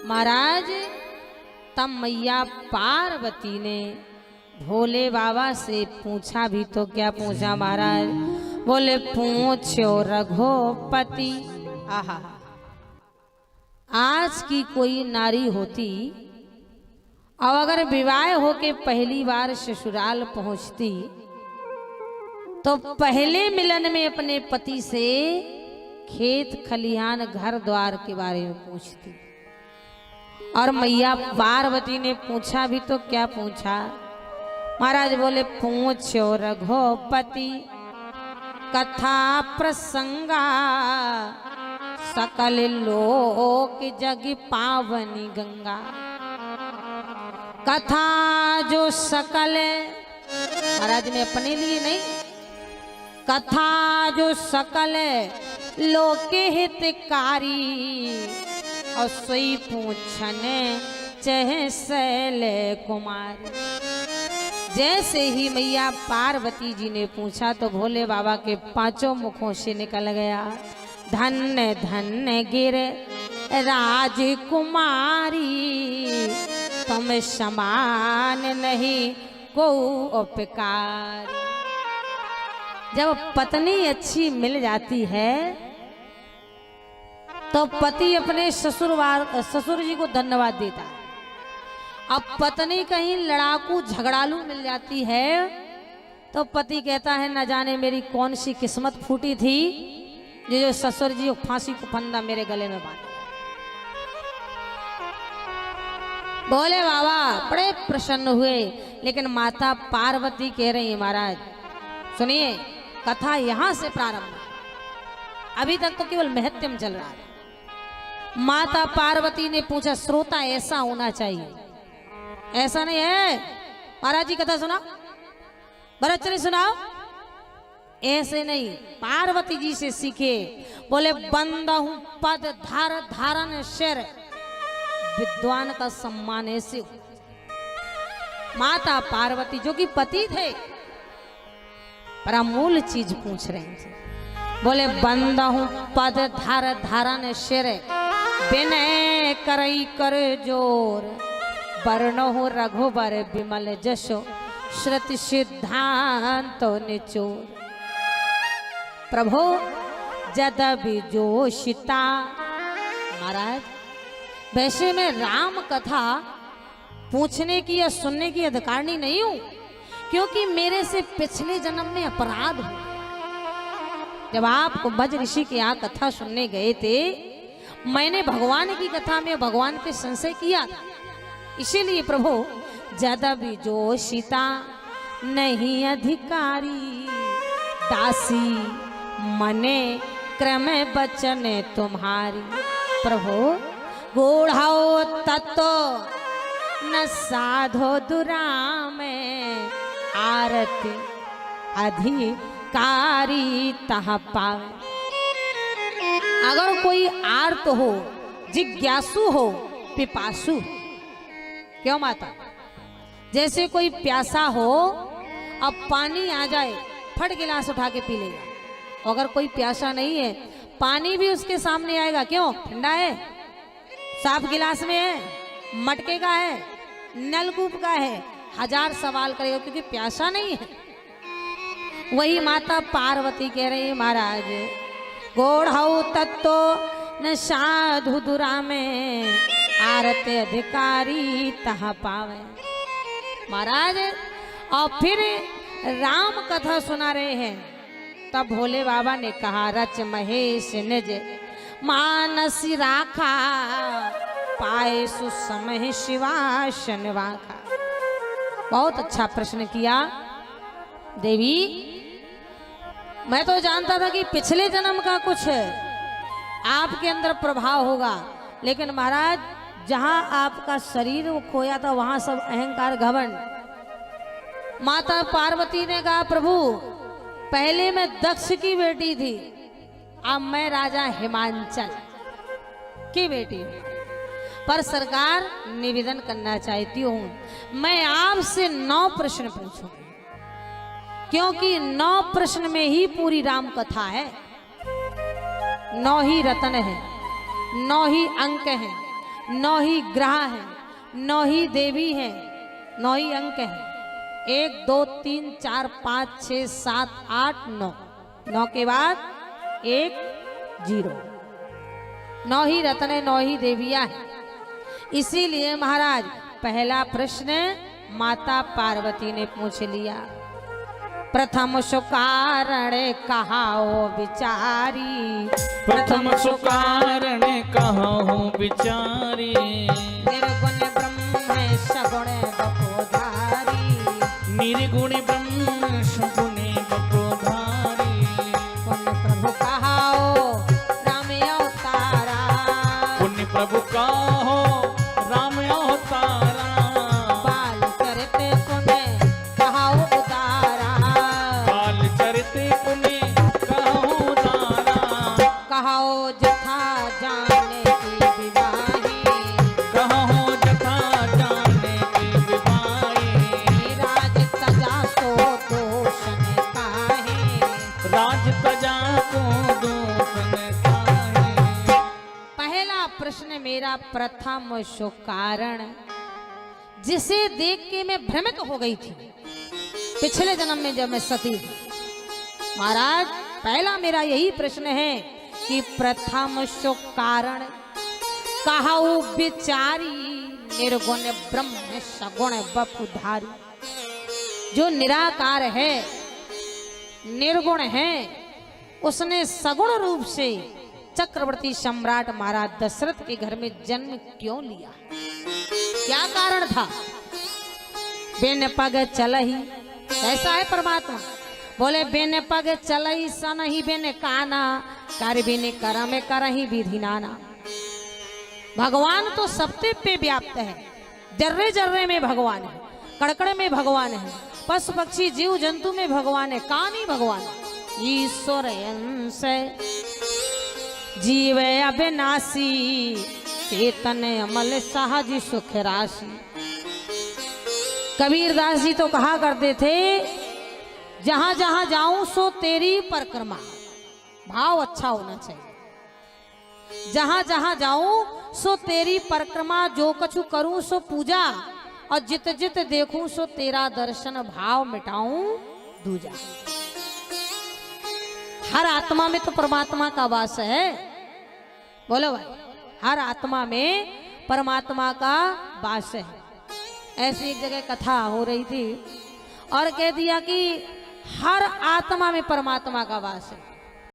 महाराज तब मैया पार्वती ने भोले बाबा से पूछा भी तो क्या पूछा महाराज? बोले पूछो रघुपति। आहा, आज की कोई नारी होती और अगर विवाह होके पहली बार ससुराल पहुंचती तो पहले मिलन में अपने पति से खेत खलिहान घर द्वार के बारे में पूछती। और मैया पार्वती ने पूछा भी तो क्या पूछा महाराज? बोले पूछो रघुपति कथा प्रसंगा सकल लोक जग पावनी गंगा। कथा जो सकल, महाराज ने अपने लिए नहीं, कथा जो सकल लोके हितकारी और सोई पूछने चह शैल कुमार। जैसे ही मैया पार्वती जी ने पूछा तो भोले बाबा के पांचों मुखों से निकल गया धन्य धन्य गिर राजकुमारी, तुम समान नहीं को उपकार। जब पत्नी अच्छी मिल जाती है तो पति अपने ससुर जी को धन्यवाद देता है। अब पत्नी कहीं लड़ाकू झगड़ालू मिल जाती है तो पति कहता है न जाने मेरी कौन सी किस्मत फूटी थी जो ससुर जी फांसी को फंदा मेरे गले में बांधा। बोले बाबा बड़े प्रसन्न हुए, लेकिन माता पार्वती कह रही है महाराज सुनिए, कथा यहां से प्रारंभ है, अभी तक तो केवल महत्यम चल रहा है। माता पार्वती ने पूछा, श्रोता ऐसा होना चाहिए, ऐसा नहीं है महाराज जी कथा सुना भरत ने सुनाओ, ऐसे नहीं, पार्वती जी से सीखे। बोले बंदा हूं पद धार धारण शेर, विद्वान का सम्मान ऐसे। माता पार्वती जो कि पति थे पर अमूल चीज पूछ रहे थे। बोले बंदा हूं पद धार धारण शेर, विनय करई कर जोर, वर्ण हो रघुबर विमल जशो, श्रुति सिद्धांत निचोर। प्रभु जदबि जोशिता। महाराज वैसे मैं राम कथा पूछने की या सुनने की अधिकारिणी नहीं हूं, क्योंकि मेरे से पिछले जन्म में अपराध हुआ। जब आप बज ऋषि के यहाँ कथा सुनने गए थे, मैंने भगवान की कथा में भगवान पे संशय किया था, इसीलिए प्रभु ज्यादा भी जोशिता नहीं अधिकारी, दासी मने क्रम बचन तुम्हारी। प्रभु गोढ़ाओ तत्व न साधो दुराम, आरती अधिकारी तह पावे। अगर कोई आर्त हो, जिज्ञासु हो, पिपासु, क्यों माता? जैसे कोई प्यासा हो, अब पानी आ जाए फट गिलास उठा के पी लेगा। अगर कोई प्यासा नहीं है, पानी भी उसके सामने आएगा, क्यों? ठंडा है, साफ गिलास में है, मटके का है, नलकूप का है, हजार सवाल करेगा क्योंकि प्यासा नहीं है। वही माता पार्वती कह रही है महाराज, गोढ़ाऊ तत्व न साधु दुरा में, आरते अधिकारी तह पावे। महाराज और फिर राम कथा सुना रहे हैं, तब भोले बाबा ने कहा, रच महेश निज मानसी राखा, पाए सुसमय शिवासन वाखा। बहुत अच्छा प्रश्न किया देवी। मैं तो जानता था कि पिछले जन्म का कुछ आपके अंदर प्रभाव होगा, लेकिन महाराज जहां आपका शरीर वो खोया था वहां सब अहंकार घमंड। माता पार्वती ने कहा, प्रभु पहले मैं दक्ष की बेटी थी, अब मैं राजा हिमांचल की बेटी हूं, पर सरकार निवेदन करना चाहती हूं, मैं आपसे 9 प्रश्न पूछूंगी, क्योंकि 9 प्रश्न में ही पूरी राम कथा है। 9 ही रत्न है, 9 ही अंक हैं, 9 ही ग्रह हैं, 9 ही देवी हैं, 9 ही अंक हैं। 1 2 3 4 5 6 7 8 9, 9 के बाद 1 0। 9 ही रत्न, 9 ही देवियां हैं। इसीलिए महाराज पहला प्रश्न माता पार्वती ने पूछ लिया, प्रथम सुकारण कहाओ विचारी, प्रथम सुकारण कहाओ विचारी, निर्गुण ब्रह्म सगुण बपोधारी, निर्गुण ब्रह्म सगुण बपोधारी, पुण्य प्रभु कहाओ राम अवतारा, पुण्य प्रभु कहो राम अवतारा, बाल चरित पुण्य कहाओ उतारा, बाल चरित पुण्य कहो उतारा, कहाओ जथा जाने की विवाही, कहो जथा जाने की विवाही, राज तजा सो दोषन काहे, राज प्रजा को दूषण काहे। पहला प्रश्न मेरा प्रथम सुकारण, जिसे देख के मैं भ्रमित हो गई थी पिछले जन्म में जब मैं सती थी। महाराज पहला मेरा यही प्रश्न है कि प्रथम सुकारण कहाऊ विचारी, निर्गुण ब्रह्म सगुण बपुधारी। जो निराकार है, निर्गुण है, उसने सगुण रूप से चक्रवर्ती सम्राट महाराज दशरथ के घर में जन्म क्यों लिया? क्या कारण था? बिन पग चलही, ऐसा है परमात्मा। बोले बिन पग चलही सनहि बिन काना, कर बिन करम करहि विधि नाना। भगवान तो सबसे पे व्याप्त है, जर्रे जर्रे में भगवान है, कड़कड़ में भगवान है, पशु पक्षी जीव जंतु में भगवान है, कानी भगवान है। ईश्वर अंश जीव अविनाशी, चेतन अमल सहज सुख राशि। कबीरदास जी तो कहा करते थे, जहां जहां जाऊं सो तेरी परिक्रमा। भाव अच्छा होना चाहिए। जहां जहां जाऊं सो तेरी परिक्रमा, जो कछु करूं सो पूजा, और जित जित देखूं सो तेरा दर्शन, भाव मिटाऊं दूजा। हर आत्मा में तो परमात्मा का वास है। बोलो भाई, हर आत्मा में परमात्मा का वास है। ऐसी एक जगह कथा हो रही थी और कह दिया कि हर आत्मा में परमात्मा का वास है।